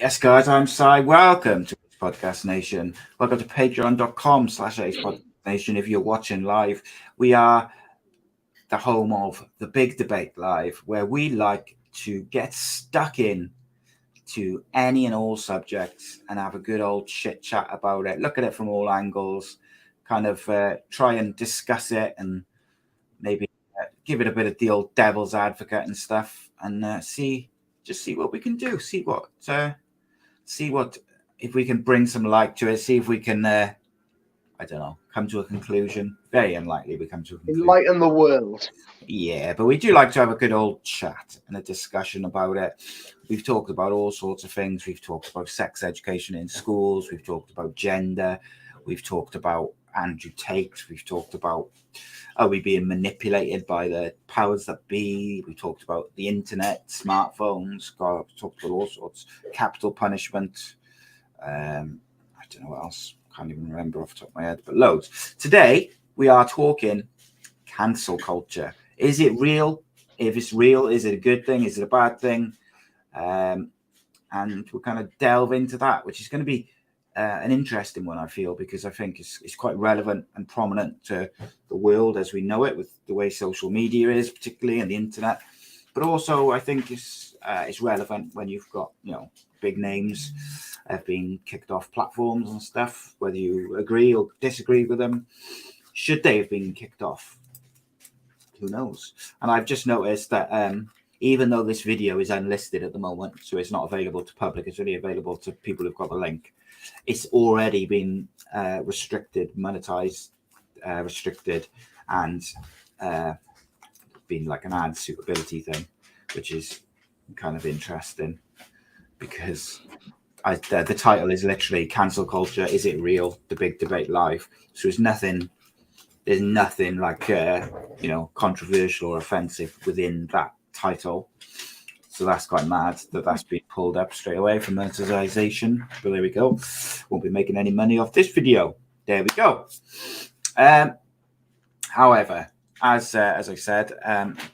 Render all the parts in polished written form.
Yes, guys, I'm Si. Welcome to Podcast Nation. Welcome to patreon.com/Podcast Nation. If you're watching live, we are the home of the Big Debate Live, where we like to get stuck in to any and all subjects and have a good old chit chat about it. Look at it from all angles, kind of try and discuss it and maybe give it a bit of the old devil's advocate and stuff, and see what we can do. See what if we can bring some light to it. See if we can, I don't know, come to a conclusion. Very unlikely we come to a conclusion. Enlighten the world. Yeah, but we do like to have a good old chat and a discussion about it. We've talked about all sorts of things. We've talked about sex education in schools. We've talked about gender. We've talked about Andrew Tate. We've talked about are we being manipulated by the powers that be? We talked about the internet, smartphones. God, we talked about all sorts. Capital punishment. I don't know what else. Can't even remember off the top of my head, but loads. Today, we are talking cancel culture. Is it real? If it's real, is it a good thing? Is it a bad thing? And we'll kind of delve into that, which is going to be an interesting one, I feel, because I think it's quite relevant and prominent to the world as we know it, with the way social media is, particularly and the internet. But also, I think it's relevant when you've got, big names have been kicked off platforms and stuff, whether you agree or disagree with them. Should they have been kicked off? Who knows? And I've just noticed that even though this video is unlisted at the moment, so it's not available to public, it's only available to people who've got the link. It's already been restricted, monetized, restricted, and been like an ad suitability thing, which is kind of interesting because the title is literally "Cancel Culture: Is It Real?" The Big Debate Live. So there's nothing like controversial or offensive within that title. So that's quite mad that's been pulled up straight away for monetization. But there we go. Won't be making any money off this video. There we go. However, as I said,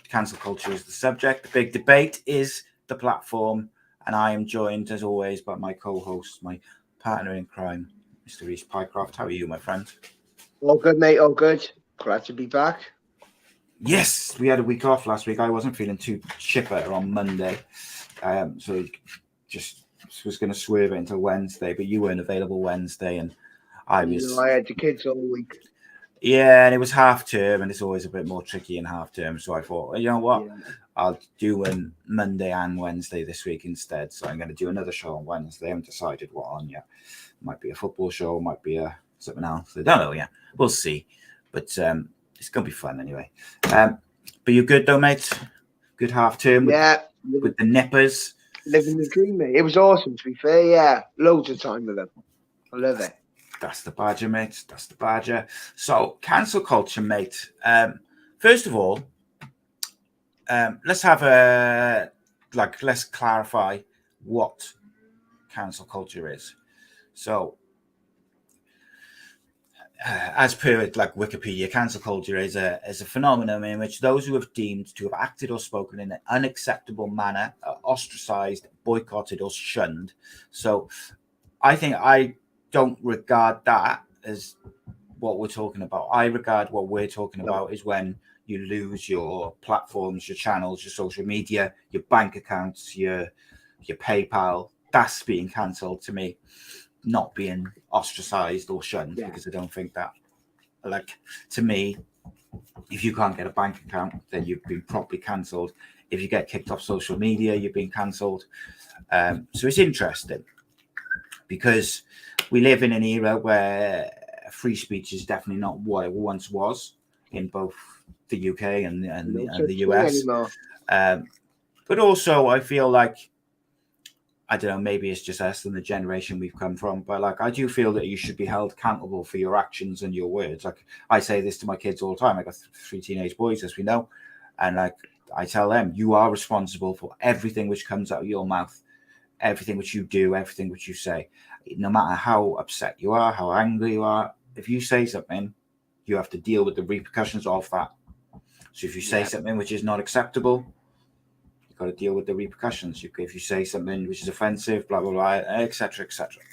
cancel culture is the subject. The Big Debate is the platform. And I am joined, as always, by my co-host, my partner in crime, Mr. Reese Pycroft. How are you, my friend? All good, mate. All good. Glad to be back. Yes, we had a week off last week. I wasn't feeling too chipper on Monday, so just was going to swerve it until Wednesday. But you weren't available Wednesday, and I was. I had the kids all week. Yeah, and it was half term, and it's always a bit more tricky in half term. So I thought, you know what, I'll do a Monday and Wednesday this week instead. So I'm going to do another show on Wednesday. I haven't decided what on yet. Might be a football show, might be something else. I don't know yet. We'll see. But it's going to be fun anyway. But you're good though, mate? Good half term with the nippers. Living the dream, mate. It was awesome, to be fair. Yeah, loads of time with them. I love it. That's the badger, mate. That's the badger. So, cancel culture, mate. First of all, let's have let's clarify what cancel culture is. So, as per Wikipedia, cancel culture is a phenomenon in which those who have deemed to have acted or spoken in an unacceptable manner are ostracized, boycotted, or shunned. So, I think I don't regard that as what we're talking about. I regard what we're talking about is when you lose your platforms, your channels, your social media, your bank accounts, your PayPal. That's being cancelled to me, not being ostracized or shunned, because I don't think that, to me, if you can't get a bank account, then you've been properly cancelled. If you get kicked off social media, you've been cancelled. So it's interesting because we live in an era where free speech is definitely not what it once was in both the UK and the US. But also, I feel like, I don't know, maybe it's just us and the generation we've come from, but I do feel that you should be held accountable for your actions and your words. I say this to my kids all the time. I got 3 teenage boys, as we know, and I tell them, you are responsible for everything which comes out of your mouth, everything which you do, everything which you say. No matter how upset you are, how angry you are, if you say something, you have to deal with the repercussions of that. So if you say something which is not acceptable, got to deal with the repercussions. If you say something which is offensive, blah blah blah, etc., etc.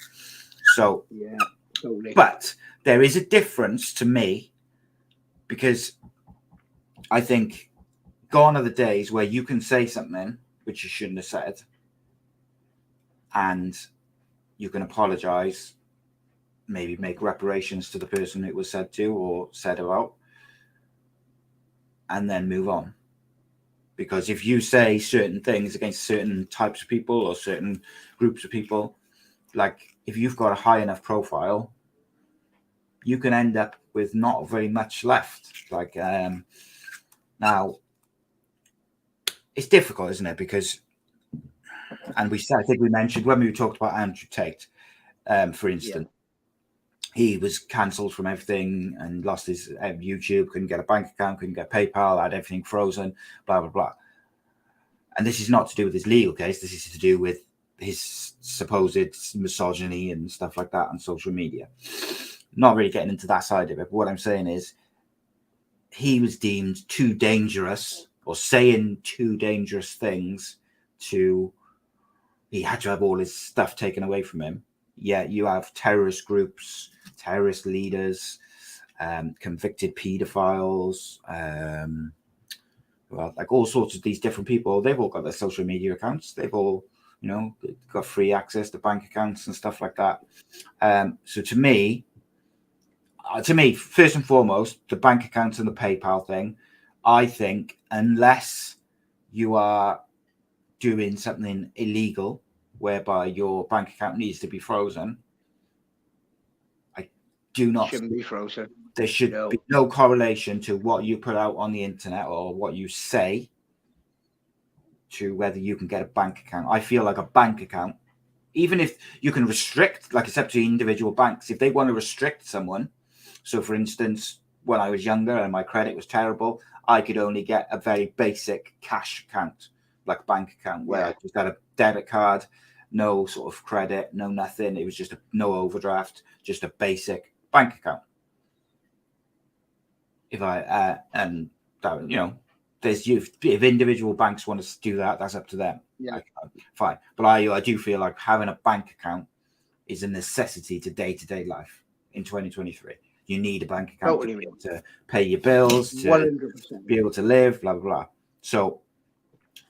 So yeah, totally. But there is a difference to me, because I think gone are the days where you can say something which you shouldn't have said, and you can apologize, maybe make reparations to the person it was said to or said about, and then move on. Because if you say certain things against certain types of people or certain groups of people, like if you've got a high enough profile, you can end up with not very much left. Like now, it's difficult, isn't it? Because, and I think we mentioned when we talked about Andrew Tate, for instance, he was cancelled from everything and lost his YouTube, couldn't get a bank account, couldn't get PayPal, had everything frozen, blah, blah, blah. And this is not to do with his legal case. This is to do with his supposed misogyny and stuff like that on social media. Not really getting into that side of it. But what I'm saying is he was deemed too dangerous, or saying too dangerous things he had to have all his stuff taken away from him. Yet you have terrorist groups, terrorist leaders, convicted pedophiles, well, like all sorts of these different people. They've all got their social media accounts. They've all, got free access to bank accounts and stuff like that. So to me, first and foremost, the bank accounts and the PayPal thing, I think unless you are doing something illegal whereby your bank account needs to be frozen, I do not. Shouldn't be frozen. There should be no correlation to what you put out on the internet or what you say to whether you can get a bank account. I feel like a bank account, even if you can restrict, like it's up to individual banks, if they want to restrict someone. So for instance, when I was younger and my credit was terrible, I could only get a very basic cash account, like bank account, where I just had a debit card, no sort of credit, no nothing. It was just no overdraft, just a basic bank account. If if individual banks want to do that, that's up to them. Yeah, fine. But I do feel like having a bank account is a necessity to day-to-day life in 2023. You need a bank account to be able to pay your bills, to 100%. be able to live, blah, blah, blah. So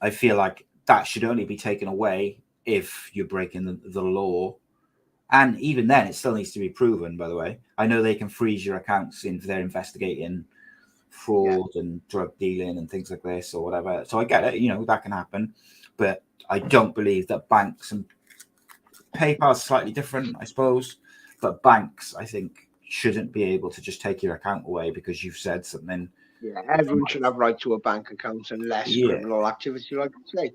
I feel like that should only be taken away if you're breaking the law. And even then, it still needs to be proven, by the way. I know they can freeze your accounts if they're investigating fraud and drug dealing and things like this or whatever. So I get it, that can happen. But I don't believe that banks, and PayPal is slightly different, I suppose. But banks, I think, shouldn't be able to just take your account away because you've said something. Yeah, everyone should have right to a bank account unless criminal activity, like I say.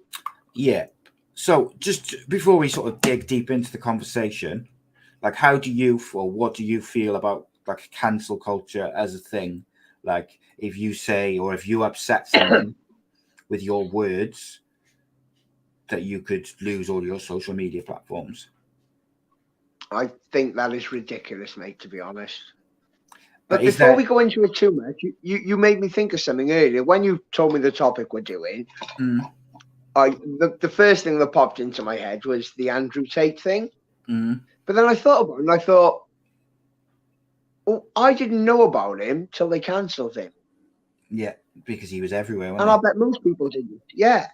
Yeah. So just before we sort of dig deep into the conversation, like what do you feel about like cancel culture as a thing? Like if you say, or if you upset someone with your words, that you could lose all your social media platforms. I think that is ridiculous, mate, to be honest. But before we go into it too much, you made me think of something earlier. When you told me the topic we're doing, the first thing that popped into my head was the Andrew Tate thing. But then I thought about it and I thought, well, I didn't know about him till they cancelled him. Yeah, because he was everywhere. And I bet most people didn't. Yeah.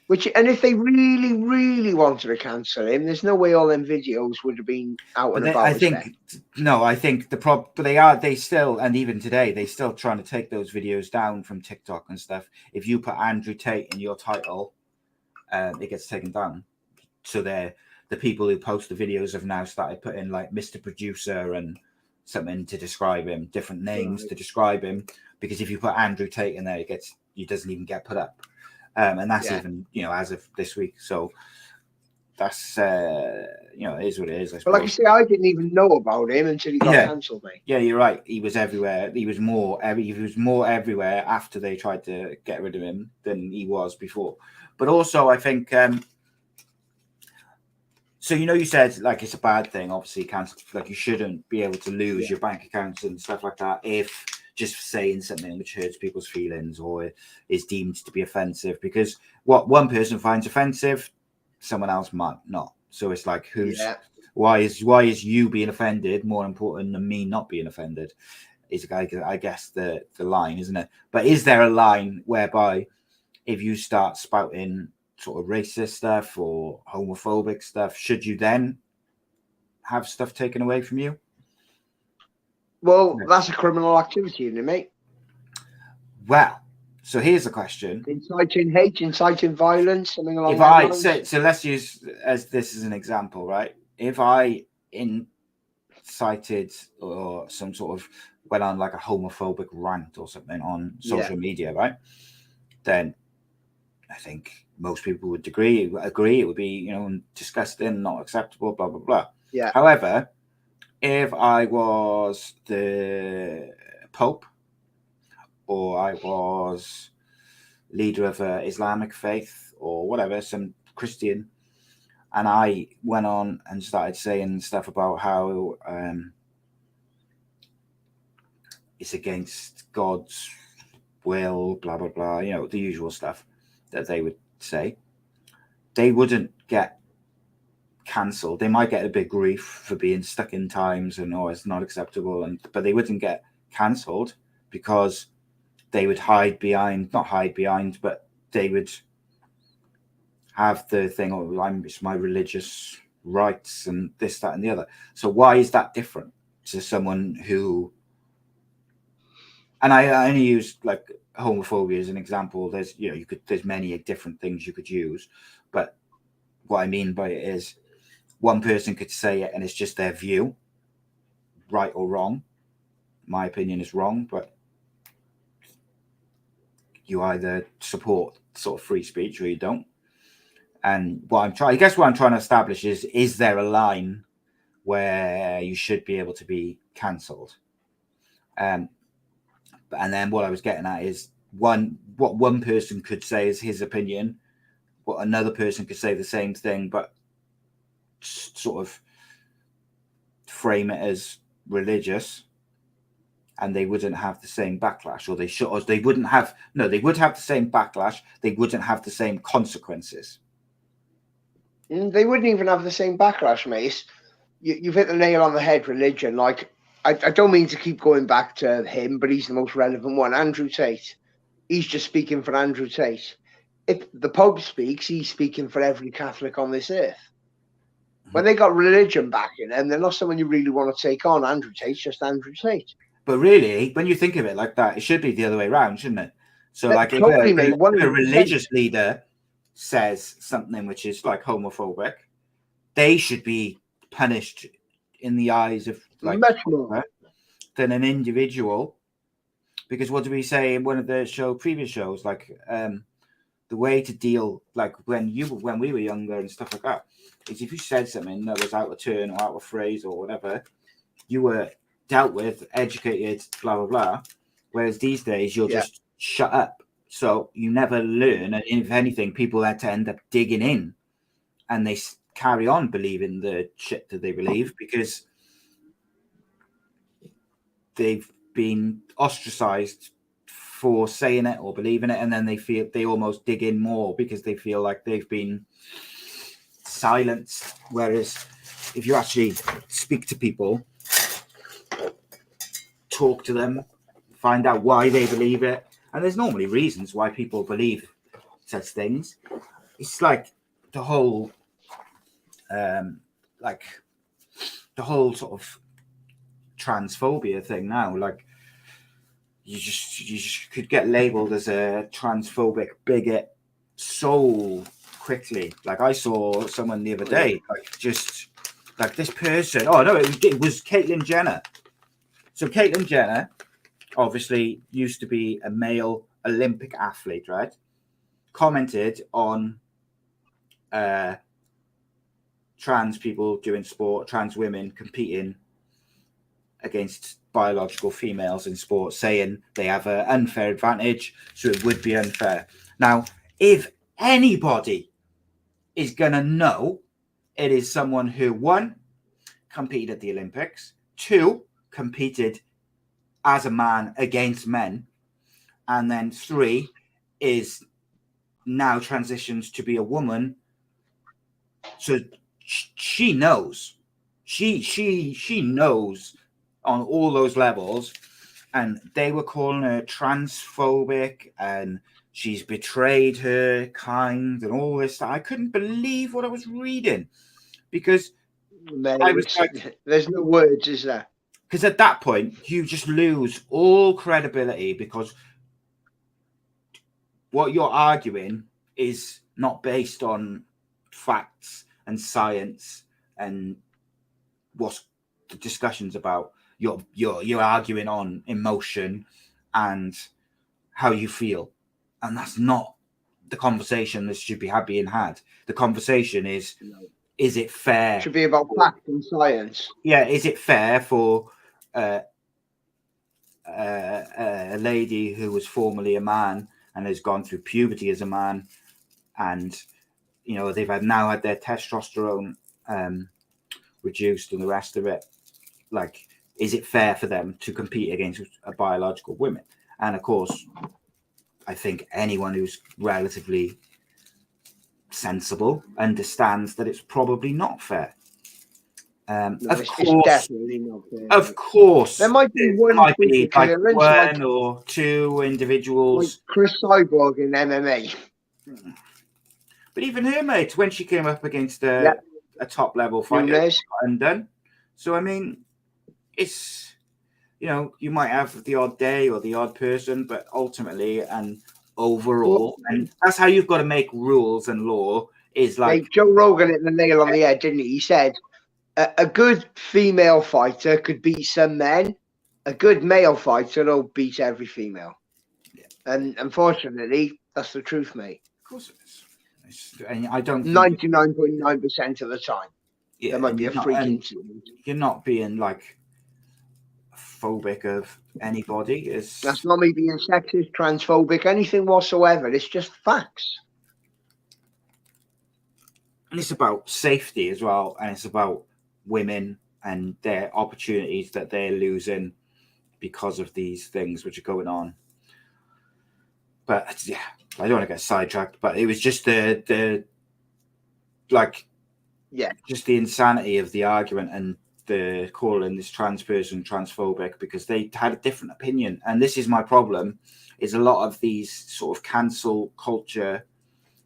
And if they really, really wanted to cancel him, there's no way all them videos would have been out and about. I think the problem, but they still, and even today, they still trying to take those videos down from TikTok and stuff. If you put Andrew Tate in your title, it gets taken down. So the people who post the videos have now started putting like Mr. Producer and something to describe him, different names to describe him, because if you put Andrew Tate in there, it doesn't even get put up. And that's even, as of this week. So that's, it is what it is. But like I say, I didn't even know about him until he got cancelled, mate. Yeah, you're right. He was everywhere. He was more everywhere after they tried to get rid of him than he was before. But also, I think, so, you said like it's a bad thing, obviously, cancel. Like you shouldn't be able to lose your bank accounts and stuff like that if just for saying something which hurts people's feelings or is deemed to be offensive. Because what one person finds offensive, someone else might not. So it's like, why is you being offended more important than me not being offended? Is I guess the line, isn't it? But is there a line whereby if you start spouting sort of racist stuff or homophobic stuff, should you then have stuff taken away from you? Well, that's a criminal activity, isn't it, mate? Well, so here's the question: inciting hate, inciting violence, something along those lines. So let's use this as an example, right? If I incited or some sort of went on like a homophobic rant or something on social media, right? Then I think most people would agree it would be, disgusting, not acceptable, blah blah blah. Yeah. However, if I was the Pope or I was leader of an Islamic faith or whatever, some Christian, and I went on and started saying stuff about how it's against God's will, blah blah blah, the usual stuff that they would say, they wouldn't get cancelled. They might get a big grief for being stuck in times and it's not acceptable, but they wouldn't get cancelled because they would not hide behind, but they would have the thing, it's my religious rights and this, that, and the other. So why is that different to someone who? And I only use like homophobia as an example. There's there's many different things you could use, but what I mean by it is one person could say it and it's just their view, right or wrong. My opinion is wrong, but you either support sort of free speech or you don't. And what I'm trying to establish is there a line where you should be able to be cancelled? And then what I was getting at is what one person could say is his opinion, what another person could say the same thing, but sort of frame it as religious, and they wouldn't have the same backlash, or they would have the same backlash. They wouldn't have the same consequences. They wouldn't even have the same backlash, mate. You've hit the nail on the head. Religion, like I don't mean to keep going back to him, but he's the most relevant one. Andrew Tate. He's just speaking for Andrew Tate. If the Pope speaks, he's speaking for every Catholic on this earth. When they got religion backing them, they're not someone you really want to take on. Andrew Tate's just Andrew Tate. But really, when you think of it like that, it should be the other way around, shouldn't it? So, like, totally, if a religious leader says something which is like homophobic, they should be punished in the eyes of like much more than an individual. Because what did we say in one of the previous shows? Like, the way to deal, like when we were younger and stuff like that, is if you said something that was out of turn or out of phrase or whatever, you were dealt with, educated, blah blah blah. Whereas these days you're just shut up, so you never learn. And if anything, people had to end up digging in, and they carry on believing the shit that they believe because they've been ostracized for saying it or believing it, and then they almost dig in more because they feel like they've been silenced. Whereas if you actually speak to people, talk to them, find out why they believe it, and there's normally reasons why people believe such things. It's like the whole sort of transphobia thing now. Like you just could get labeled as a transphobic bigot so quickly. Like I saw someone the other day, like just like this person. Oh no, it was Caitlyn Jenner. So Caitlyn Jenner obviously used to be a male Olympic athlete, right? Commented on trans people doing sport, trans women competing against biological females in sport, saying they have an unfair advantage, so it would be unfair. Now, if anybody is going to know, it is someone who, one, competed at the Olympics, two, competed as a man against men. And then 3 is now transitions to be a woman. So she knows. She knows on all those levels. And they were calling her transphobic and she's betrayed her kind and all this. I couldn't believe what I was reading because I was like, there's no words, is there? Because at that point, you just lose all credibility because what you're arguing is not based on facts and science and what the discussion's about. You're arguing on emotion and how you feel, and that's not the conversation that should be being had. The conversation is it fair? It should be about fact and science. Yeah, is it fair for a lady who was formerly a man and has gone through puberty as a man, and they've now had their testosterone reduced and the rest of it? Like, is it fair for them to compete against a biological woman? And of course, I think anyone who's relatively sensible understands that it's probably not fair. Of course, definitely not fair. Of course, there might be one or two individuals, like Chris Cyborg in MMA. But even her, mate, when she came up against a top level fighter, undone. So I mean, it's you might have the odd day or the odd person, but ultimately and overall, and that's how you've got to make rules and law. Is like Joe Rogan hit the nail on the head, didn't he? He said a good female fighter could beat some men. A good male fighter will beat every female. Yeah. And unfortunately, that's the truth, mate. Of course it is. And I don't 99.9% of the time. Yeah, there might be a freak incident. You're not being like phobic of anybody. That's not me being sexist, transphobic, anything whatsoever. It's just facts. And it's about safety as well, and it's about women and their opportunities that they're losing because of these things which are going on. But yeah, I don't want to get sidetracked, but it was just just the insanity of the argument and the calling this trans person transphobic because they had a different opinion. And this is my problem, is a lot of these sort of cancel culture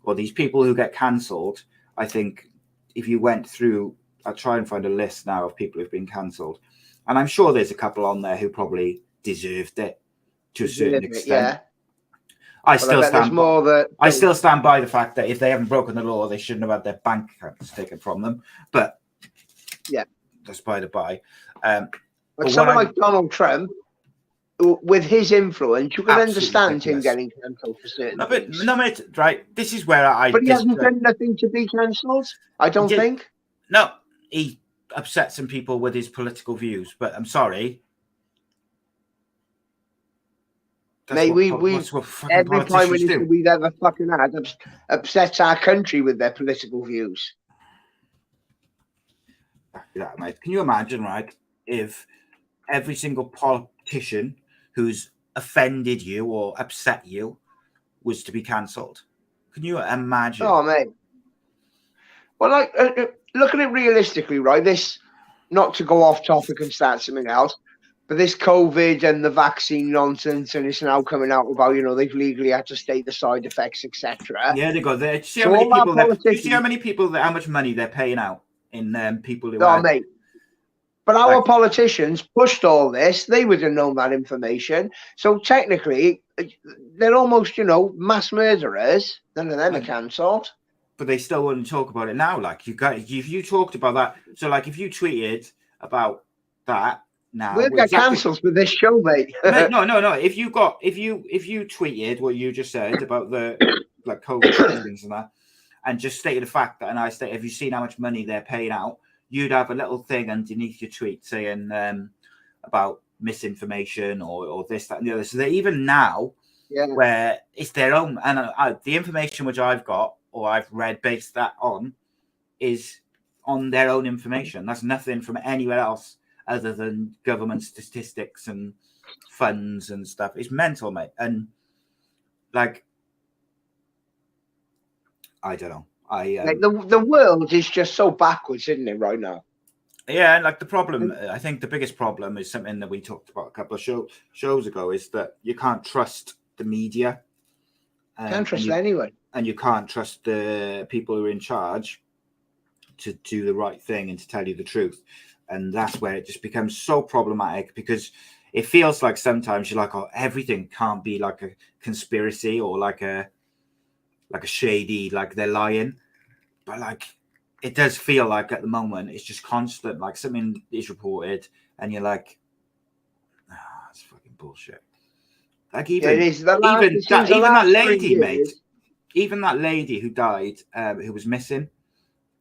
or these people who get cancelled. I think if you went through, I'll try and find a list now of people who've been cancelled. And I'm sure there's a couple on there who probably deserved it to a certain extent. Yeah. I still stand by the fact that if they haven't broken the law, they shouldn't have had their bank accounts taken from them. But yeah, that's by the by. But someone like Donald Trump, with his influence, you can understand him getting cancelled for certain things. No, mate, right? This is where But he hasn't done nothing to be cancelled, I don't think. No, he upset some people with his political views, but I'm sorry. Every prime minister we've ever fucking had upsets our country with their political views. Yeah, mate. Can you imagine, right, if every single politician who's offended you or upset you was to be cancelled? Can you imagine? Oh, mate. Well, like, look at it realistically, right? This, not to go off topic and start something else, but this COVID and the vaccine nonsense, and it's now coming out about, they've legally had to state the side effects, etc. Yeah, they got there. Do you see how many people, how much money they're paying out in people who are... mate. But our politicians pushed all this. They would have known that information. So technically, they're almost, mass murderers. None of them are cancelled. But they still wouldn't talk about it now. Like, if you talked about that, so like if you tweeted about that now, we'll get cancelled for this show, mate. No. If you tweeted what you just said about the like COVID things and that, and just stated the fact that, and I state, have you seen how much money they're paying out? You'd have a little thing underneath your tweet saying about misinformation or this, that, and the other. So that even now, where it's their own, and the information which I've got or I've read based that on is on their own information. That's nothing from anywhere else other than government statistics and funds and stuff. It's mental, mate. And like, I don't know. Like the world is just so backwards, isn't it, right now? Yeah, and like the problem, I think the biggest problem is something that we talked about a couple of shows ago, is that you can't trust the media. Can't trust anyone. And you can't trust the people who are in charge to do the right thing and to tell you the truth. And that's where it just becomes so problematic, because it feels like sometimes you're like, oh, everything can't be like a conspiracy or like a shady, like they're lying. But like, it does feel like at the moment it's just constant, like something is reported and you're like, that's fucking bullshit. Like even that lady, mate, even that lady who died, who was missing,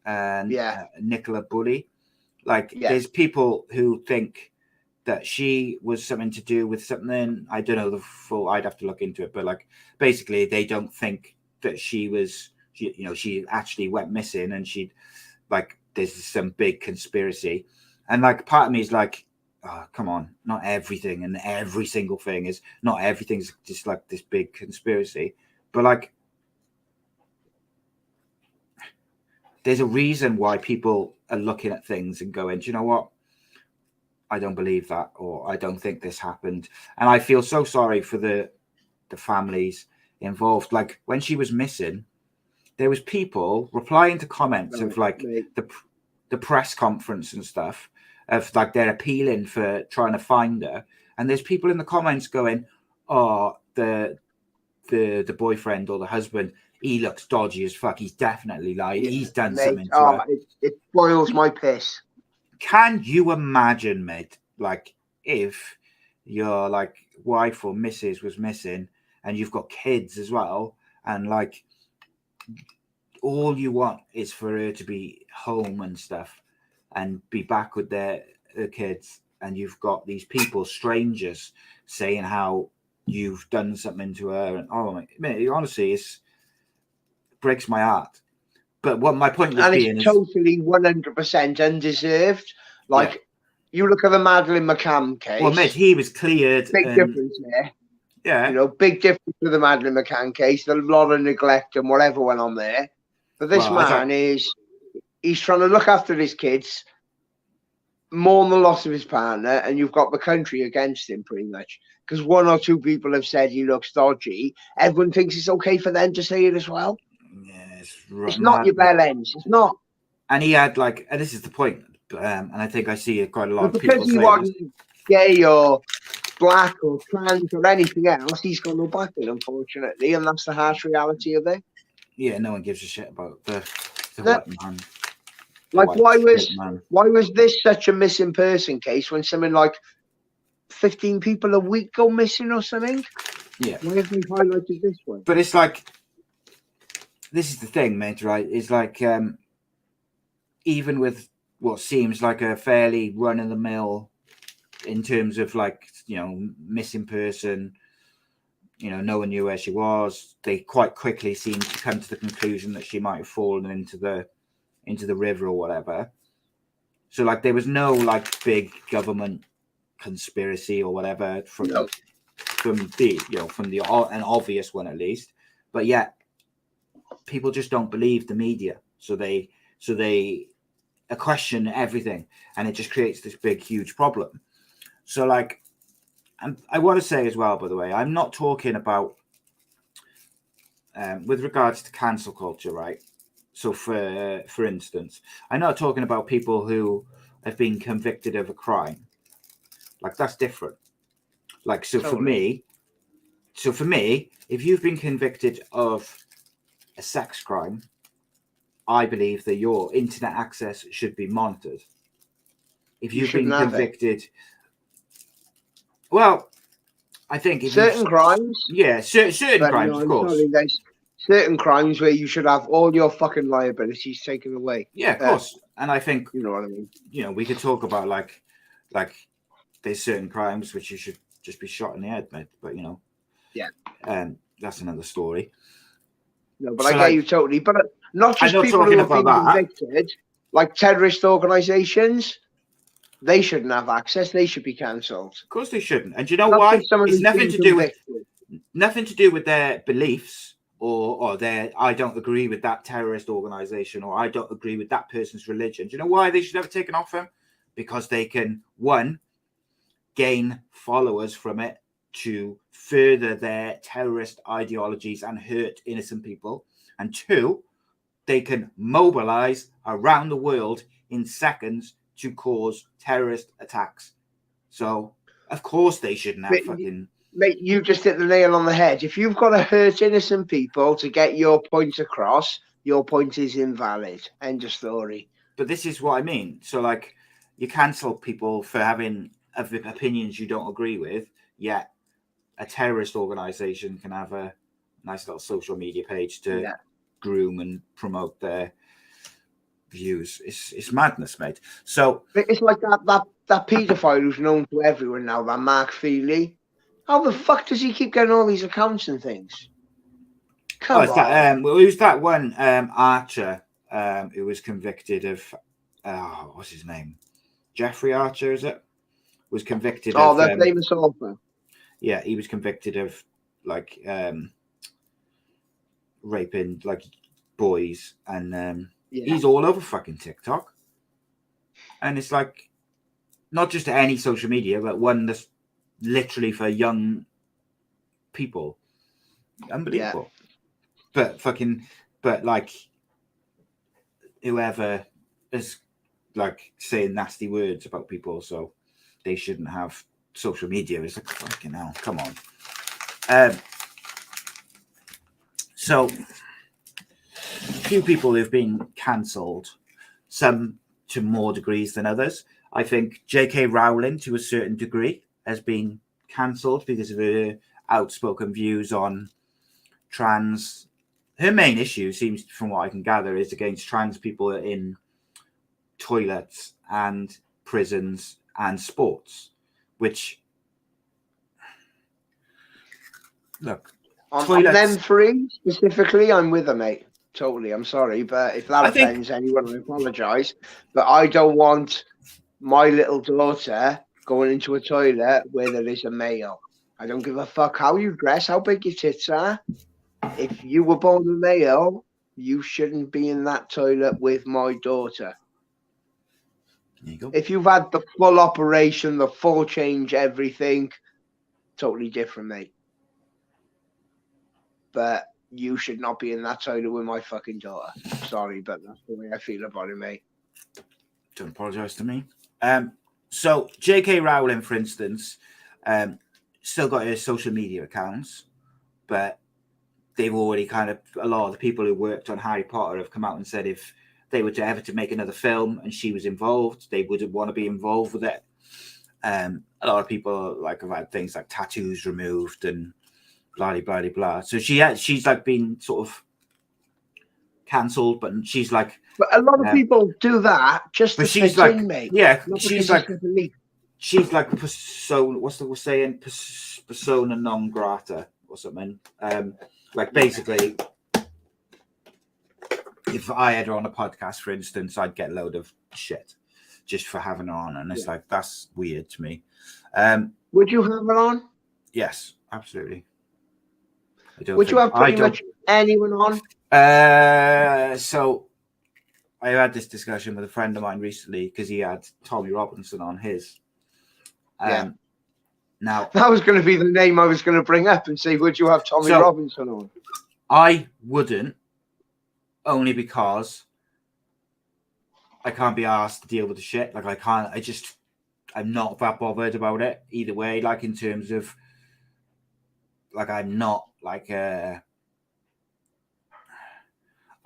and Nicola Bulley, like there's people who think that she was something to do with something. I don't know the full, I'd have to look into it, but like basically they don't think that she actually went missing, and she, like, there's some big conspiracy. And like part of me is like, oh, come on, not everything and every single thing is, not everything's just like this big conspiracy, but like there's a reason why people are looking at things and going, do you know what, I don't believe that, or I don't think this happened. And I feel so sorry for the families involved. Like when she was missing, there was people replying to comments of like the press conference and stuff, of like they're appealing for trying to find her, and there's people in the comments going, oh, the boyfriend or the husband, he looks dodgy as fuck, he's definitely lying, he's done something to her. It boils my piss. Can you imagine, mate, like if your like wife or missus was missing and you've got kids as well, and like all you want is for her to be home and stuff and be back with her kids, and you've got these people, strangers, saying how you've done something to her, and honestly, it breaks my heart. But what my point was being is totally 100% undeserved. Like you look at the Madeleine McCann case. Well, mate, he was cleared. Big difference there. Yeah, you know, big difference with the Madeleine McCann case. A lot of neglect and whatever went on there. But this he's trying to look after his kids, mourn the loss of his partner, and you've got the country against him pretty much. Because one or two people have said he looks dodgy. Everyone thinks it's okay for them to say it as well. Yeah, it's not your bell ends. It's not. And he had like, and this is the point, and I think I see quite a lot of people saying, because he wasn't gay or black or trans or anything else, he's got no backing, unfortunately, and that's the harsh reality of it. Yeah, no one gives a shit about the white man. Like, why was this such a missing person case when something like 15 people a week go missing or something? Yeah. Why haven't we highlighted this one? But it's like, this is the thing, mate, right? It's like, even with what seems like a fairly run-of-the-mill in terms of like, you know, missing person, you know, no one knew where she was. They quite quickly seemed to come to the conclusion that she might have fallen into the river or whatever. So like there was no like big government conspiracy or whatever from an obvious one at least. But yet people just don't believe the media. So they question everything, and it just creates this big, huge problem. So like, and I want to say as well, by the way, I'm not talking about with regards to cancel culture, right? So for instance, I'm not talking about people who have been convicted of a crime. Like that's different. Like, so for me, if you've been convicted of a sex crime, I believe that your internet access should be monitored. If you've been convicted, well, I think if certain crimes, certain crimes, of course. There's certain crimes where you should have all your fucking liabilities taken away. Yeah, of course. And I think, you know what I mean. You know, we could talk about like there's certain crimes which you should just be shot in the head, mate. But you know, that's another story. No, but so I get you totally. But not just people who have been convicted, like terrorist organisations. they shouldn't have access. They should be cancelled. Of course they shouldn't. And do you know why? It's nothing to do with their beliefs or their I don't agree with that terrorist organization or I don't agree with that person's religion. Do you know why they should have it taken off them? Because they can, one, gain followers from it to further their terrorist ideologies and hurt innocent people. And two, they can mobilize around the world in seconds to cause terrorist attacks. So, of course, they shouldn't have fucking... Mate, you just hit the nail on the head. If you've got to hurt innocent people to get your point across, your point is invalid. End of story. But this is what I mean. So, like, you cancel people for having opinions you don't agree with, yet a terrorist organization can have a nice little social media page to groom and promote their views. It's madness, mate. So it's like that paedophile who's known to everyone now, that Mark Feely. How the fuck does he keep getting all these accounts and things? Come on. Who's that one Archer who was convicted of what's his name? Jeffrey Archer, is it? Was convicted of that famous author. Yeah, he was convicted of like raping like boys, and he's all over fucking TikTok. And it's like not just any social media, but one that's literally for young people. Unbelievable. Yeah. But like whoever is like saying nasty words about people, so they shouldn't have social media. It's like, fucking hell, come on. So a few people who've been cancelled, some to more degrees than others. I think J.K. Rowling, to a certain degree, has been cancelled because of her outspoken views on trans. Her main issue seems, from what I can gather, is against trans people in toilets and prisons and sports, which, look, on them three specifically, I'm with her, mate. Totally. I'm sorry, but if that offends anyone, I apologise. But I don't want my little daughter going into a toilet where there is a male. I don't give a fuck how you dress, how big your tits are. If you were born a male, you shouldn't be in that toilet with my daughter. There you go. If you've had the full operation, the full change, everything, totally different, mate. But you should not be in that toilet with my fucking daughter. Sorry, but that's the way I feel about it, mate. Don't apologise to me. So J.K. Rowling, for instance, still got her social media accounts, but they've already a lot of the people who worked on Harry Potter have come out and said if they were to ever to make another film and she was involved, they wouldn't want to be involved with it. A lot of people have had things like tattoos removed and blah blah blah blah. So she's like been sort of cancelled, but she's like. But a lot of people do that just to she's fit like, in, mate. Yeah, she's like persona. What's the saying? Persona non grata or something. Like basically, if I had her on a podcast, for instance, I'd get a load of shit just for having her on, and it's like that's weird to me. Would you have her on? Yes, absolutely. Would you have pretty much anyone on? So I had this discussion with a friend of mine recently because he had Tommy Robinson on his. Now that was going to be the name I was going to bring up and say, would you have Tommy Robinson on? I wouldn't, only because I can't be asked to deal with the shit. Like I'm not that bothered about it either way. Like in terms of, like I'm not like I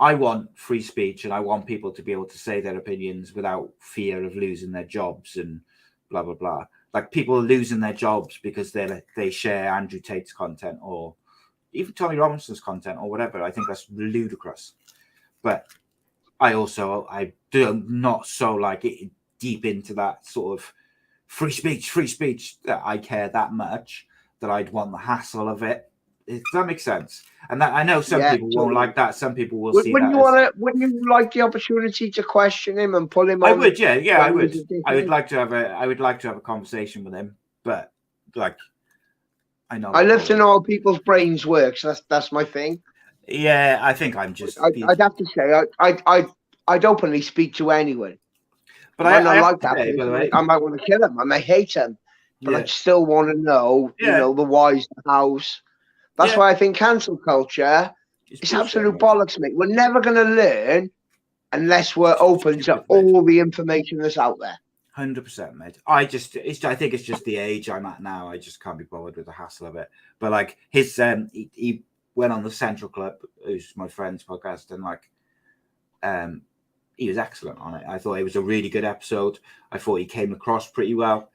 want free speech and I want people to be able to say their opinions without fear of losing their jobs and blah, blah, blah. Like people are losing their jobs because they share Andrew Tate's content or even Tommy Robinson's content or whatever. I think that's ludicrous. But I do not so like it deep into that sort of free speech that I care that much that I'd want the hassle of it Does that make sense? And that, I know some people won't like that. Some people will see wouldn't that. Wouldn't you like the opportunity to question him and pull him on? I would, yeah, I would. I would like to have a conversation with him, but like, I know. I love to know how people's brains work. So that's my thing. Yeah, I think I'm just. I'd have to say I'd openly speak to anyone. But I don't like that. By the way, I might want to kill him. I may hate him, but I still want to know, you know, the whys, the hows. That's why I think cancel culture is absolute bollocks, mate. We're never going to learn unless we're open to all the information that's out there. 100%, mate. I think it's just the age I'm at now. I just can't be bothered with the hassle of it. But like his, he went on the Central Club, who's my friend's podcast, and like, he was excellent on it. I thought it was a really good episode. I thought he came across pretty well.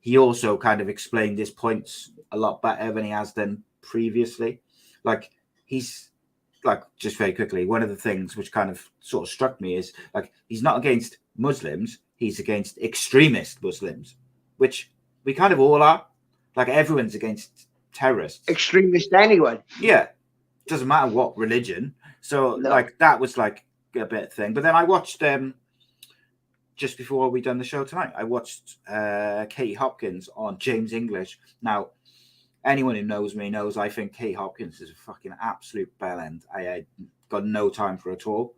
He also kind of explained his points a lot better than he has done previously. Like, he's like, just very quickly, one of the things which kind of sort of struck me is like, he's not against Muslims, he's against extremist Muslims, which we kind of all are. Like, everyone's against terrorists. Extremist anyone. Yeah. Doesn't matter what religion. So like, that was like a bit thing. But then I watched just before we done the show tonight, I watched Katie Hopkins on James English. Now, anyone who knows me knows I think Katie Hopkins is a fucking absolute bellend. I got no time for it at all.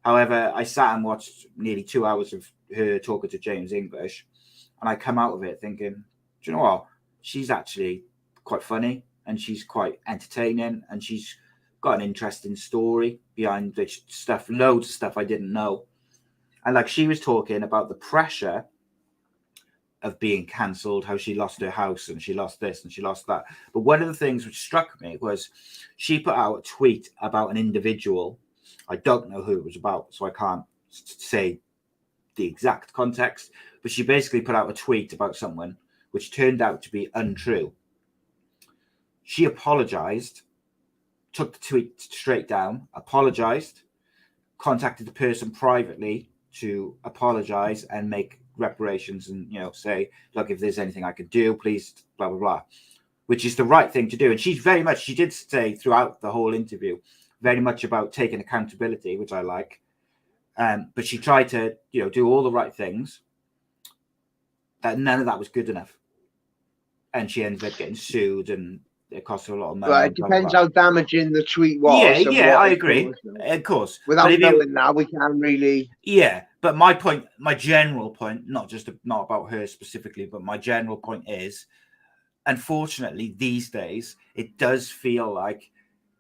However, I sat and watched nearly 2 hours of her talking to James English, and I come out of it thinking, do you know what? She's actually quite funny, and she's quite entertaining, and she's got an interesting story behind the stuff, loads of stuff I didn't know. And like, she was talking about the pressure of being cancelled, how she lost her house and she lost this and she lost that. But one of the things which struck me was she put out a tweet about an individual. I don't know who it was about, so I can't say the exact context, but she basically put out a tweet about someone which turned out to be untrue. She apologized, took the tweet straight down, apologized, contacted the person privately to apologize and make reparations and, you know, say, look, if there's anything I could do, please, blah, blah, blah, which is the right thing to do. And she's very much, she did say throughout the whole interview, very much about taking accountability, which I like. But she tried to, you know, do all the right things. That none of that was good enough. And she ended up getting sued, and it cost her a lot of money. Right, it depends how damaging the tweet was. Yeah, I agree. Of course. Without knowing that, we can't really. Yeah, but my point, my general point, not about her specifically, but my general point is, unfortunately, these days, it does feel like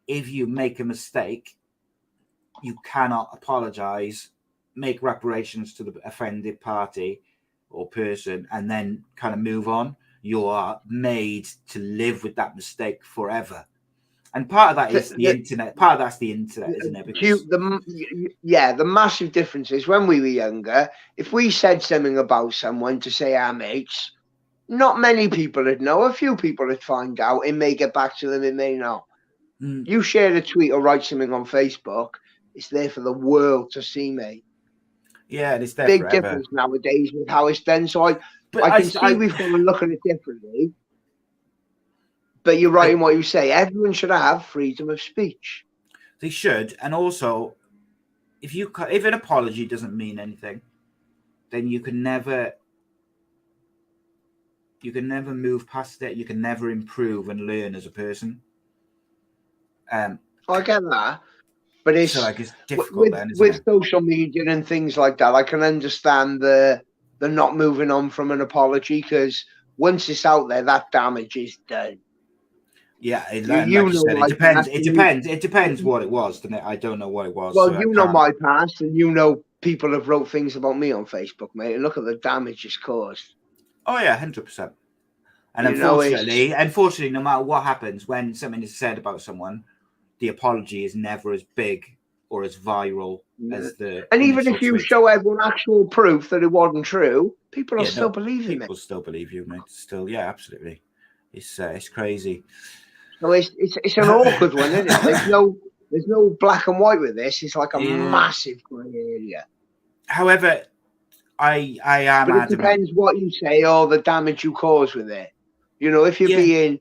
if you make a mistake, you cannot apologize, make reparations to the offended party or person, and then kind of move on. You are made to live with that mistake forever. And part of that is the internet. Part of that's the internet, isn't it? Because the massive difference is when we were younger, if we said something about someone to say our mates, not many people would know. A few people would find out. It may get back to them, it may not. You share a tweet or write something on Facebook, it's there for the world to see, mate. Yeah, and it's there big forever. Difference nowadays with how it's done. So I can see we've got to look at it differently. But you're right in what you say. Everyone should have freedom of speech. They should. And also, if an apology doesn't mean anything, then you can never move past it. You can never improve and learn as a person. I get that. But it's difficult with social media and things like that. I can understand the not moving on from an apology, because once it's out there, that damage is done. Yeah, it depends. It depends what it was. Doesn't it? I don't know what it was. Well, you know my past, and you know people have wrote things about me on Facebook, mate. And look at the damage it's caused. Oh yeah, 100%. And unfortunately, no matter what happens, when something is said about someone, the apology is never as big or as viral as the. And even if you show everyone actual proof that it wasn't true, people will still believe you. People still believe you, mate. Still, yeah, absolutely. It's crazy. So it's an awkward one, isn't it? There's no black and white with this. It's like a massive grey area. However, I am. But it depends what you say or the damage you cause with it. You know, if you're being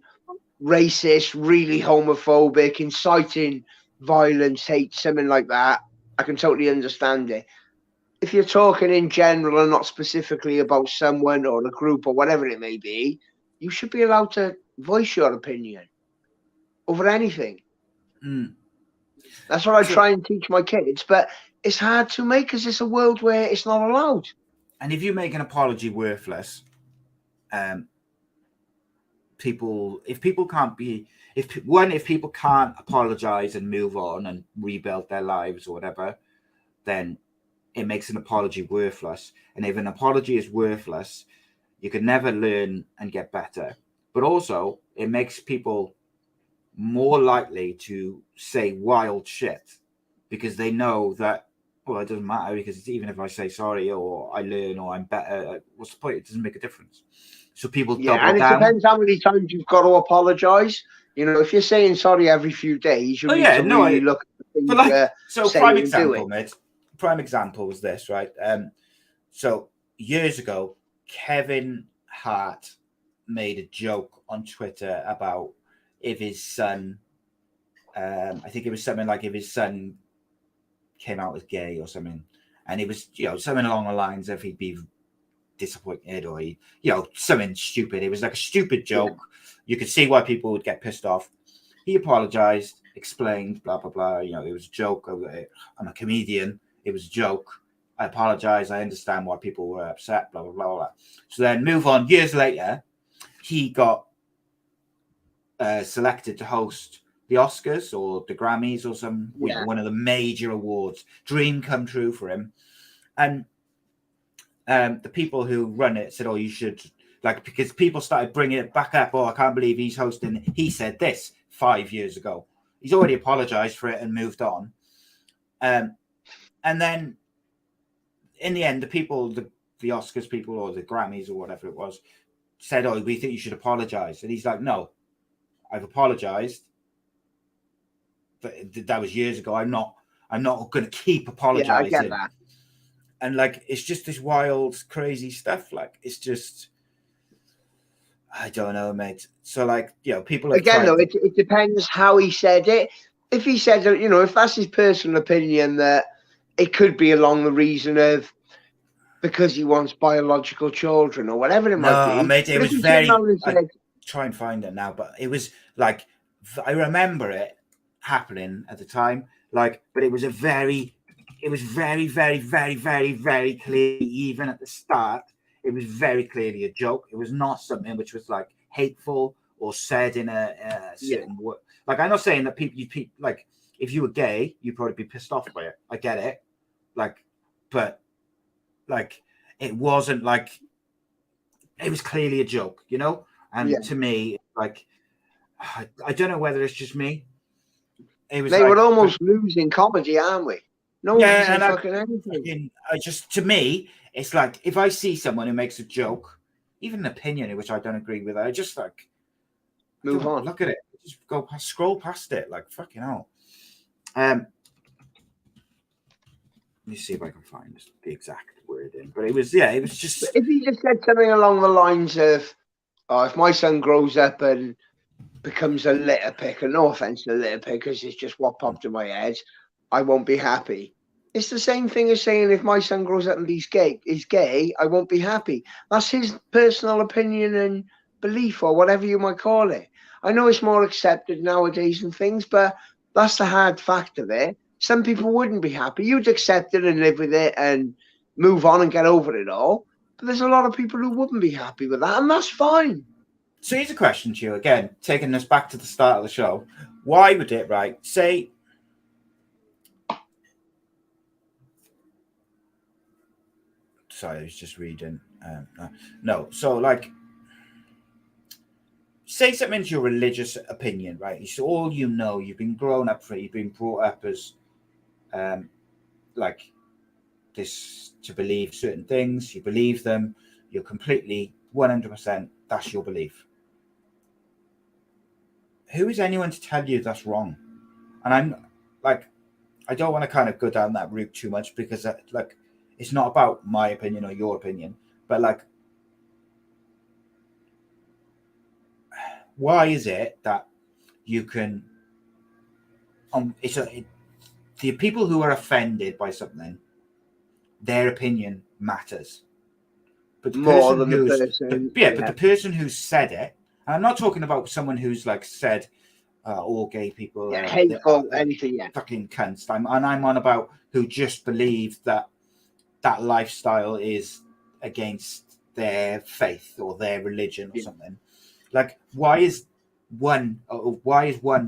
racist, really homophobic, inciting violence, hate, something like that, I can totally understand it. If you're talking in general and not specifically about someone or a group or whatever it may be, you should be allowed to voice your opinion over anything. That's what I try and teach my kids, but it's hard to make because it's a world where it's not allowed. And if you make an apology worthless, if people can't apologize and move on and rebuild their lives or whatever, then it makes an apology worthless. And if an apology is worthless, you can never learn and get better. But also, it makes people more likely to say wild shit because they know that, well, it doesn't matter, because even if I say sorry or I learn or I'm better, what's the point? It doesn't make a difference. So people double down. And it depends how many times you've got to apologize. You know, if you're saying sorry every few days, you need to really look at the things you're saying. Prime example was this, right? So years ago, Kevin Hart made a joke on Twitter about if his son, I think it was something like if his son came out as gay or something, and it was, something along the lines of he'd be disappointed or something stupid. It was like a stupid joke. You could see why people would get pissed off. He apologized, explained, blah blah blah. It was a joke. I'm a comedian. It was a joke. I apologize. I understand why people were upset. Blah blah blah blah. So then, move on. Years later, he got selected to host the Oscars or the Grammys or one of the major awards. Dream come true for him. And the people who run it said, "Oh, you should," because people started bringing it back up. "Oh, I can't believe he's hosting. He said this 5 years ago. He's already apologized for it and moved on." And then in the end, the people, the Oscars people or the Grammys or whatever it was, said, "Oh, we think you should apologize." And he's like, "No, I've apologized. But that was years ago. I'm not going to keep apologizing." Yeah, I get that. And it's just this wild, crazy stuff. It's just, I don't know, mate. So people again, though, it depends how he said it. If he said, if that's his personal opinion, that it could be along the reason of because he wants biological children or whatever it might be. Mate, it was very. I try and find it now, but it was I remember it happening at the time. But it was very, very, very, very, very clear. Even at the start, it was very clearly a joke. It was not something which was hateful or said in a certain word. I'm not saying that people, if you were gay, you'd probably be pissed off by it. I get it. But it wasn't it was clearly a joke, And to me, I don't know whether it's just me. It was we're almost losing comedy, aren't we? No one can say fucking anything. To me, it's if I see someone who makes a joke, even an opinion in which I don't agree with, I just move on. Look at it. Just scroll past it. Fucking hell. Let me see if I can find the exact wording. But it was just. If he just said something along the lines of, "Oh, if my son grows up and becomes a litter picker," no offense to litter pickers, it's just what popped in my head, "I won't be happy." It's the same thing as saying if my son grows up and is gay, I won't be happy. That's his personal opinion and belief or whatever you might call it. I know it's more accepted nowadays and things, but that's the hard fact of it. Some people wouldn't be happy. You'd accept it and live with it and move on and get over it all. But there's a lot of people who wouldn't be happy with that, and that's fine. So here's a question to you, again, taking us back to the start of the show. Why would it, say... Sorry, I was just reading. No, so say something's your religious opinion, right? It's all you know. You've been grown up for it. You've been brought up as this to believe certain things. You believe them. You're completely 100%. That's your belief. Who is anyone to tell you that's wrong? And I'm I don't want to kind of go down that route too much because it's not about my opinion or your opinion, but why is it that you can the people who are offended by something, their opinion matters, but the more person than who's the person, but the person who said it, and I'm not talking about someone who's like said all gay people are hateful, anything, fucking cunts. I'm on about who just believe that lifestyle is against their faith or their religion or something. Like, why is one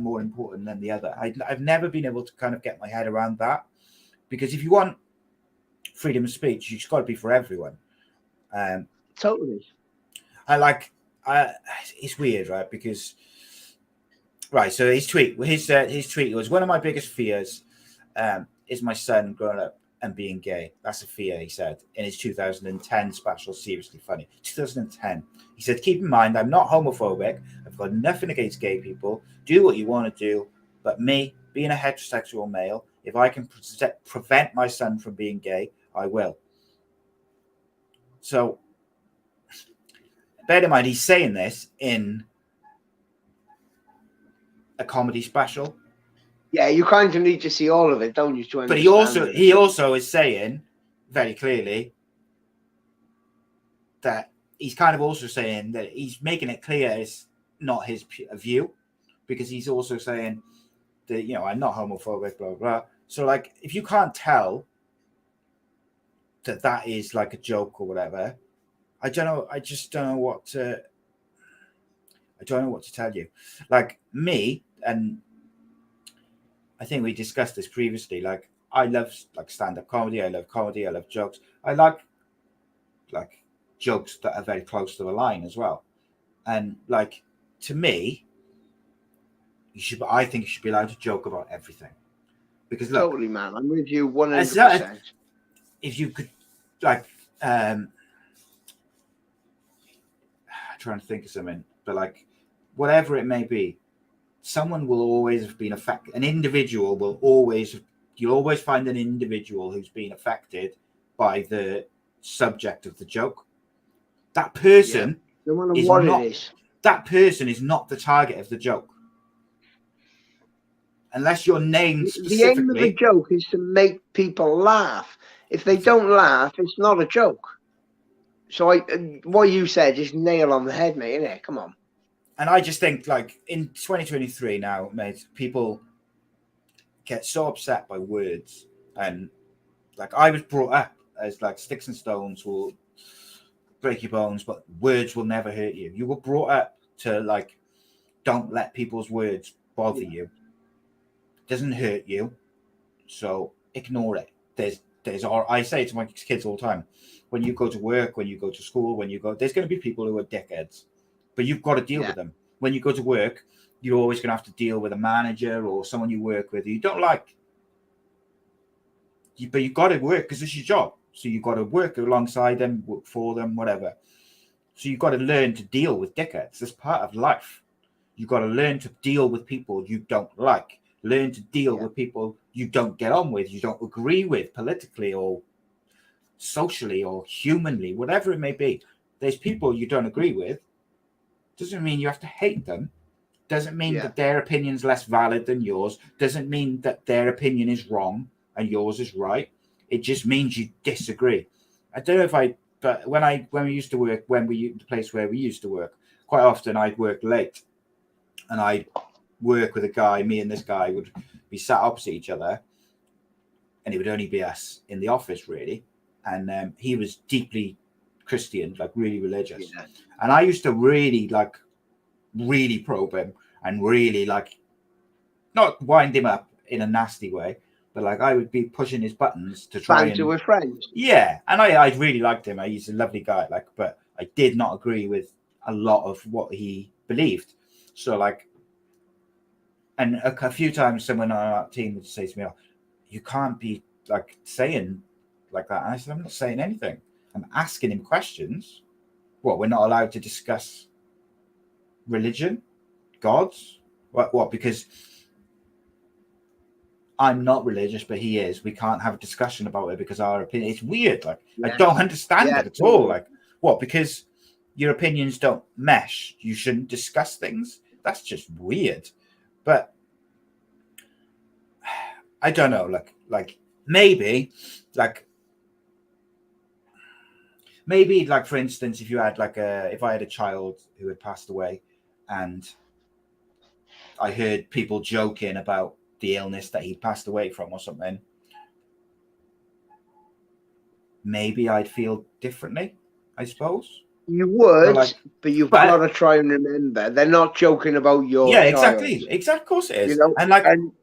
more important than the other? I've never been able to kind of get my head around that, because if you want freedom of speech, you've got to be for everyone. Totally. It's weird, right? Because so his tweet was, one of my biggest fears is my son growing up and being gay. That's a fear, he said in his 2010 special, Seriously Funny. 2010. He said, keep in mind, I'm not homophobic. I've got nothing against gay people. Do what you want to do. But me, being a heterosexual male, if I can prevent my son from being gay, I will. So, bear in mind, he's saying this in a comedy special. Yeah, you kind of need to see all of it, don't you? But he also is saying very clearly that he's kind of also saying that he's making it clear it's not his view, because he's also saying that, you know, I'm not homophobic, blah, blah. So, like, if you can't tell that is like a joke or whatever, I don't know. I just don't know what to. I don't know what to tell you. Like me, and I think we discussed this previously. Like, I love like stand-up comedy. I love comedy. I love jokes. I like jokes that are very close to the line as well. And like, to me, I think you should be allowed to joke about everything. Because look, totally, man, I'm with you 100%. If you could, like, I'm trying to think of something, but like, whatever it may be, someone will always have been affected. An individual will always, you'll always find an individual who's been affected by the subject of the joke. That person, no matter what it is, that person is not the target of the joke. Unless you're named specifically. The aim of the joke is to make people laugh. If they don't laugh, it's not a joke. So what you said is nail on the head, mate, innit? Come on. And I just think, like, in 2023 now, mate, people get so upset by words. And like, I was brought up as like, sticks and stones will break your bones, but words will never hurt you. You were brought up to like, don't let people's words bother you. It doesn't hurt you, so ignore it. I say to my kids all the time, when you go to work, when you go to school, there's going to be people who are dickheads, but you've got to deal with them. When you go to work, you're always going to have to deal with a manager or someone you work with who you don't like. But you've got to work because it's your job. So you've got to work alongside them, work for them, whatever. So you've got to learn to deal with dickheads. That's part of life. You've got to learn to deal with people you don't like. Learn to deal with people you don't get on with, you don't agree with politically or socially or humanly, whatever it may be. There's people you don't agree with. Doesn't mean you have to hate them. Doesn't mean that their opinion's less valid than yours. Doesn't mean that their opinion is wrong and yours is right. It just means you disagree. I don't know but when we used to work, the place where we used to work, quite often I'd work late and I'd work with a guy, me and this guy would be sat opposite each other, and it would only be us in the office, really. And he was deeply Christian, like really religious. And I used to really probe him and really not wind him up in a nasty way, but like I would be pushing his buttons to try and with friends. Yeah, and I really liked him. He's a lovely guy, but I did not agree with a lot of what he believed. So like, and a few times someone on our team would say to me, "Oh, you can't be like saying like that." And I said, "I'm not saying anything. I'm asking him questions. What, we're not allowed to discuss religion, gods? What? Because I'm not religious, but he is. We can't have a discussion about it because our opinion." It's weird. Like, I don't understand it at all. Like, what? Because your opinions don't mesh, you shouldn't discuss things. That's just weird. But I don't know, like maybe for instance, if you had if I had a child who had passed away and I heard people joking about the illness that he passed away from or something, maybe I'd feel differently, I suppose. You would, but you've got to try and remember they're not joking about your child. Exactly. Of course it is. And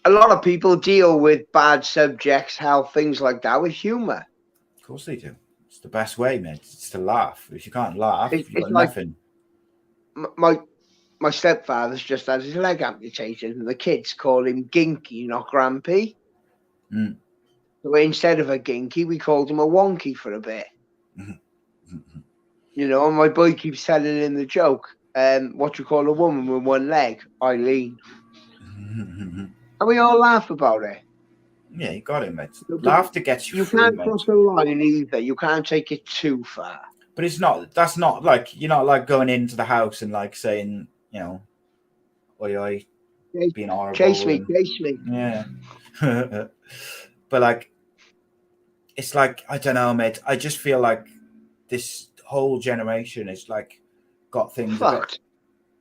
a lot of people deal with bad subjects, things like that, with humor. Of course they do. It's the best way, mate. It's to laugh. If you can't laugh, you've got nothing. My stepfather's just had his leg amputated, and the kids call him Ginky, not Grampy. Mm. So instead of a Ginky, we called him a Wonky for a bit. You know, and my boy keeps telling him the joke. What you call a woman with one leg? Eileen. And we all laugh about it. Yeah, you got it, mate. Laughter gets you through, can't cross the line either. You can't take it too far. But it's not. That's not like, you're not like going into the house and like saying, you know, oi oi, being horrible. Chase me. Yeah. But like, it's like, I don't know, mate. I just feel like this whole generation is like got things a bit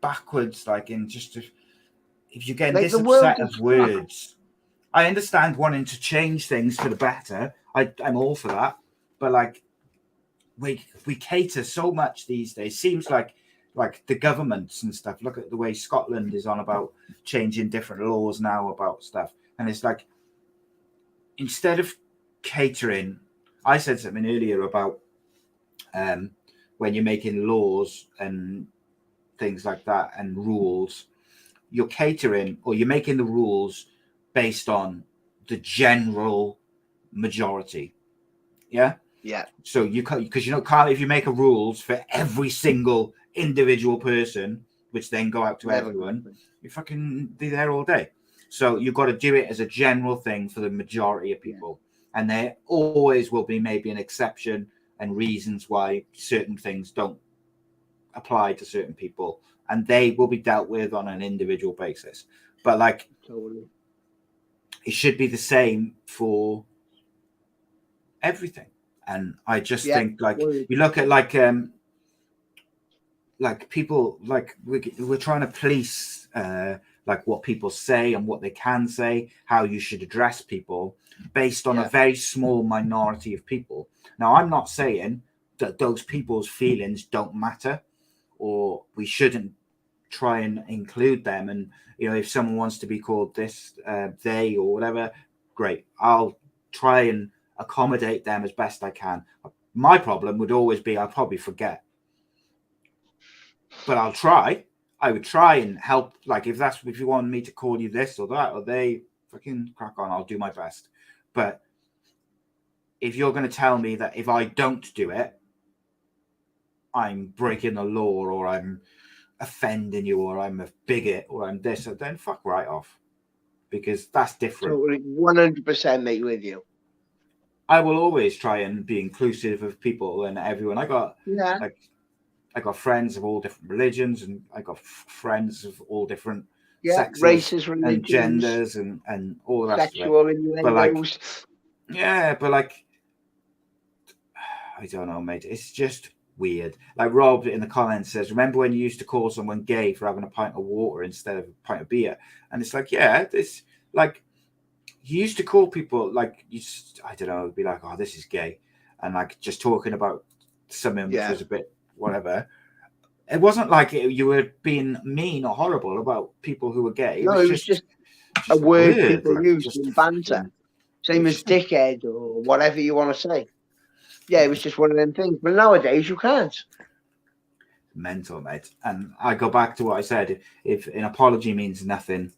backwards. Like, in just if you're getting this upset of words, I understand wanting to change things for the better. I'm all for that. But like, we cater so much these days. Seems like the governments and stuff. Look at the way Scotland is on about changing different laws now about stuff. And it's like, instead of catering, I said something earlier about when you're making laws and things like that and rules, you're catering or you're making the rules based on the general majority. Yeah. So you can't, because if you make a rules for every single individual person, which then go out to everyone, you fucking be there all day. So you've got to do it as a general thing for the majority of people. And there always will be maybe an exception and reasons why certain things don't apply to certain people, and they will be dealt with on an individual basis. But like, it should be the same for everything. And I just think, like, you look at like people, like we're trying to police like what people say and what they can say, how you should address people based on a very small minority of people. Now, I'm not saying that those people's feelings don't matter, or we shouldn't try and include them. And, you know, if someone wants to be called this, they or whatever, great. I'll try and accommodate them as best I can. My problem would always be I'll probably forget. But I'll try. I would try and help. Like, if you want me to call you this or that, or they, fucking crack on, I'll do my best. But if you're going to tell me that if I don't do it, I'm breaking the law, or I'm offending you, or I'm a bigot, or I'm this, then fuck right off. Because that's different. Totally, 100% mate with you. I will always try and be inclusive of people and everyone. I got friends of all different religions, and I got friends of all different sexes, races, religions, and genders, and all that. Sexual innuendos. But like, I don't know, mate. It's just weird. Like Rob in the comments says, remember when you used to call someone gay for having a pint of water instead of a pint of beer? And it's like, this, like, you used to call people, like, I don't know, be like, oh, this is gay, and like just talking about something which was a bit whatever. It wasn't like you were being mean or horrible about people who were gay. No, it was just a word people used in banter. Same as dickhead or whatever you want to say. Yeah, it was just one of them things. But nowadays you can't. Mental, mate. And I go back to what I said. If an apology means nothing,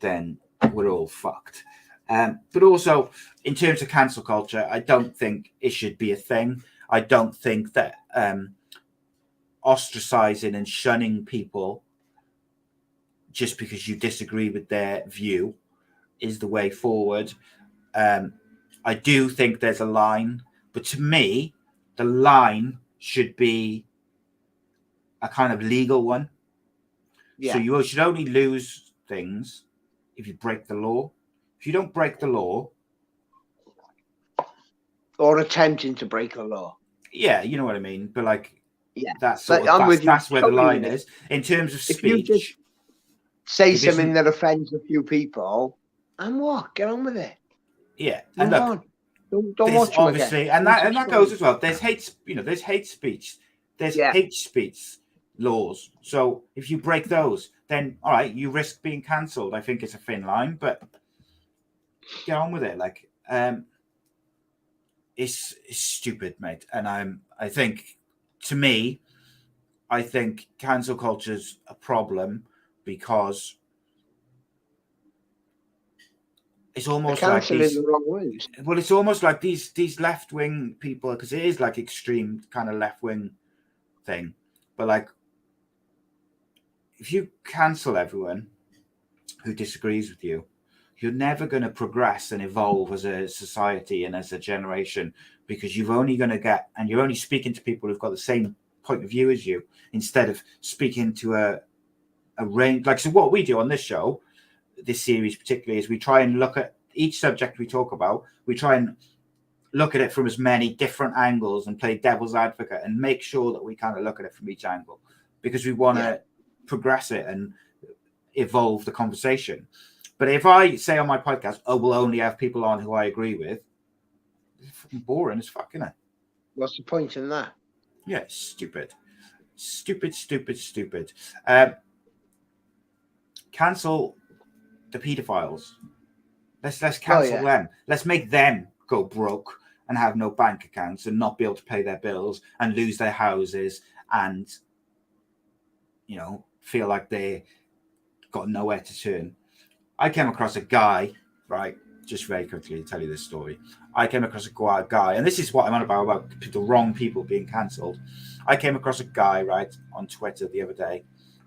then we're all fucked. But also, in terms of cancel culture, I don't think it should be a thing. I don't think that ostracizing and shunning people just because you disagree with their view is the way forward. I do think there's a line, but to me, the line should be a kind of legal one. Yeah. So you should only lose things if you break the law. If you don't break the law, or attempting to break the law. Yeah, you know what I mean. But like, yeah, that's where the line is in terms of speech. If you just say something that offends a few people, and what? Get on with it. Yeah, and look, on. Don't watch obviously, again. and that goes as well. There's hate, there's hate speech. There's hate speech laws. So if you break those, then all right, you risk being cancelled. I think it's a thin line, but get on with it. Like, it's stupid, mate. And I think, to me, I think cancel culture's a problem because it's almost like these, the wrong ways. Well, it's almost like these left wing people, because it is like extreme kind of left wing thing. But like, if you cancel everyone who disagrees with you, you're never going to progress and evolve as a society and as a generation, because you're only speaking to people who've got the same point of view as you, instead of speaking to a range. Like, so what we do on this show, this series particularly, is we try and look at each subject we talk about. We try and look at it from as many different angles and play devil's advocate and make sure that we kind of look at it from each angle, because we want to progress it and evolve the conversation. But if I say on my podcast, we'll only have people on who I agree with, it's fucking boring as fuck, isn't it? What's the point in that? Yeah, stupid. Cancel the paedophiles. Let's cancel them. Let's make them go broke and have no bank accounts and not be able to pay their bills and lose their houses and, feel like they got nowhere to turn. I came across a guy, right? Just very quickly to tell you this story. I came across a guy, and this is what I'm on about the wrong people being cancelled. I came across a guy, right, on Twitter the other day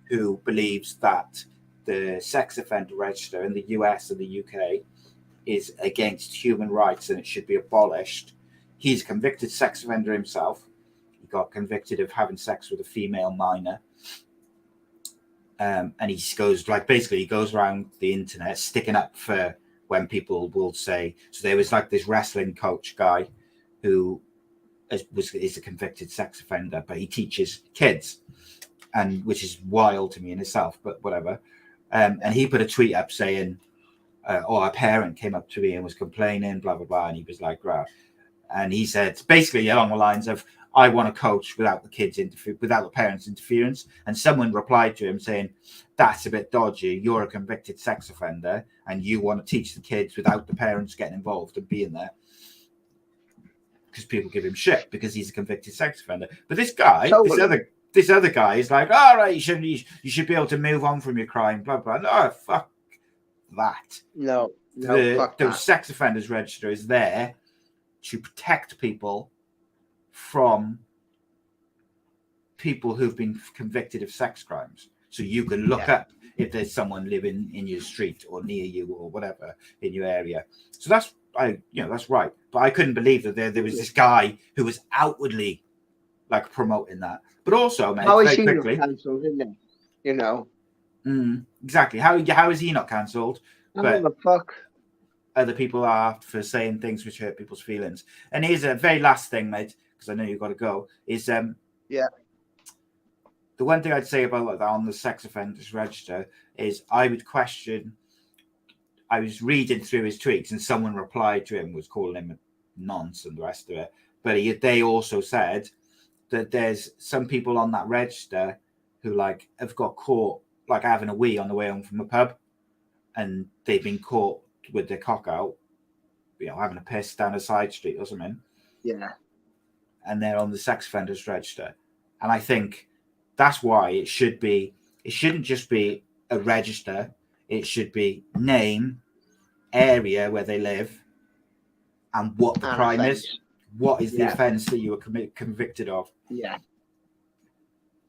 who believes that the sex offender register in the US and the UK is against human rights and it should be abolished. He's a convicted sex offender himself. He got convicted of having sex with a female minor. And he goes around the internet sticking up for when people will say. So there was like this wrestling coach guy who is a convicted sex offender, but he teaches kids, and which is wild to me in itself, but whatever. And he put a tweet up saying, a parent came up to me and was complaining, blah, blah, blah. And he was like, right. And he said, basically along the lines of, I want to coach without the parents' interference. And someone replied to him saying, that's a bit dodgy. You're a convicted sex offender and you want to teach the kids without the parents getting involved and being there. Because people give him shit because he's a convicted sex offender. But this guy, this other guy is like, all right, you should be able to move on from your crime, blah, blah. No, fuck that. No, fuck that. Sex offenders register is there to protect people from people who've been convicted of sex crimes. So you can look up if there's someone living in your street or near you or whatever in your area. So that's right. But I couldn't believe that there was this guy who was outwardly like promoting that. But also, mate, how is he not cancelled, isn't it? Exactly. How is he not cancelled? But the fuck? Other people are for saying things which hurt people's feelings. And here's a very last thing, mate, because I know you've got to go, is the one thing I'd say about like that on the sex offenders register is I was reading through his tweets and someone replied to him, was calling him a nonce and the rest of it. But they also said that there's some people on that register who like have got caught like having a wee on the way home from a pub, and they've been caught with their cock out, having a piss down a side street or something. Yeah. And they're on the sex offenders register. And I think that's why it shouldn't just be a register. It should be name, area where they live, and what the crime is. What is the offence that you were convicted of? Yeah.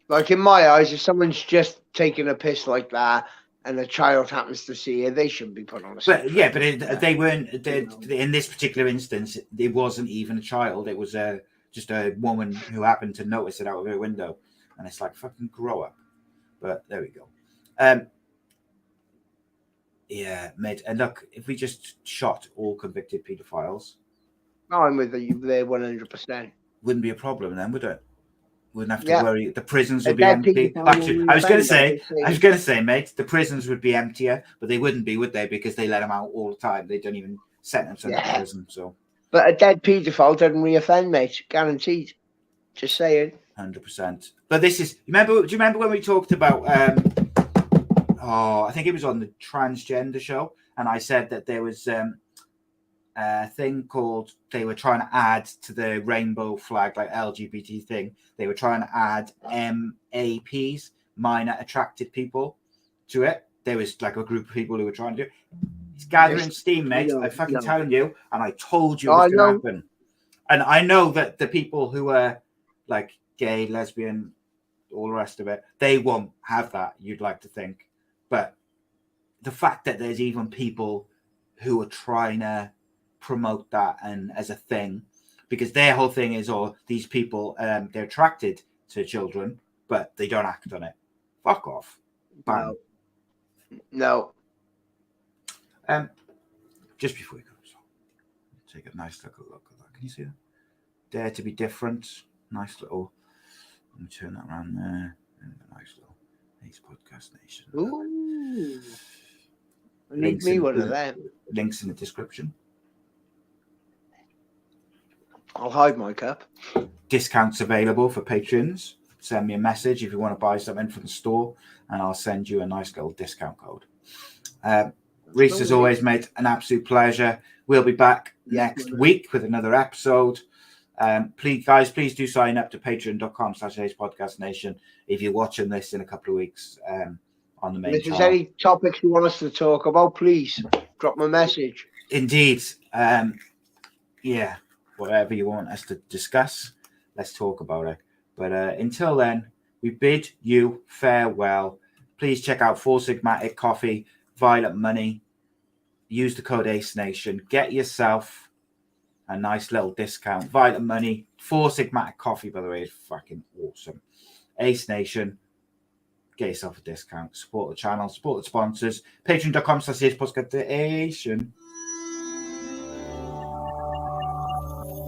Like in my eyes, if someone's just taking a piss like that and a child happens to see it, they shouldn't be put on a sex. But they weren't. In this particular instance, it wasn't even a child. It was just a woman who happened to notice it out of her window. And it's like, fucking grow up. But there we go. Yeah, mate. And look, if we just shot all convicted paedophiles, I'm with you there 100%. Wouldn't be a problem then, would it? Wouldn't have to worry. The prisons would be dead empty. paedophile Actually, will I was going reoffend, to say, mate, the prisons would be emptier, but they wouldn't be, would they? Because they let them out all the time. They don't even sentence them to prison. So, but a dead paedophile doesn't reoffend, mate. Guaranteed. Just saying. 100%. But this is. Do you remember when we talked about? I think it was on the transgender show, and I said that there was a thing called, they were trying to add to the rainbow flag, like LGBT thing. They were trying to add MAPs, minor attracted people, to it. There was like a group of people who were trying to do it. It's gathering steam, mate. I'm fucking telling you, and I told you it was going to happen. And I know that the people who are like gay, lesbian, all the rest of it, they won't have that, you'd like to think. But the fact that there's even people who are trying to promote that and as a thing, because their whole thing is, these people, they're attracted to children, but they don't act on it. Fuck off. Bang. No. Just before we go, so take a nice look at that. Can you see that? Dare to be different. Nice little. Let me turn that around there. Nice little Ace Podcast Nation. Ooh. Links me one of them. Links in the description. I'll hide my cup. Discounts available for patrons. Send me a message if you want to buy something from the store, and I'll send you a nice little discount code. Reese, as always, mate, an absolute pleasure. We'll be back next week with another episode. Please do sign up to patreon.com/AcePodcastNation if you're watching this in a couple of weeks on the main channel. If there's any topics you want us to talk about, please drop me a message. Indeed. Yeah, whatever you want us to discuss, let's talk about it. But until then, we bid you farewell. Please check out Four Sigmatic Coffee, Violet Money. Use the code AceNation. Get yourself a nice little discount. Violet Money, Four Sigmatic Coffee, by the way, is fucking awesome. Ace Nation, get yourself a discount. Support the channel, support the sponsors. Patreon.com/AcePodcastNation.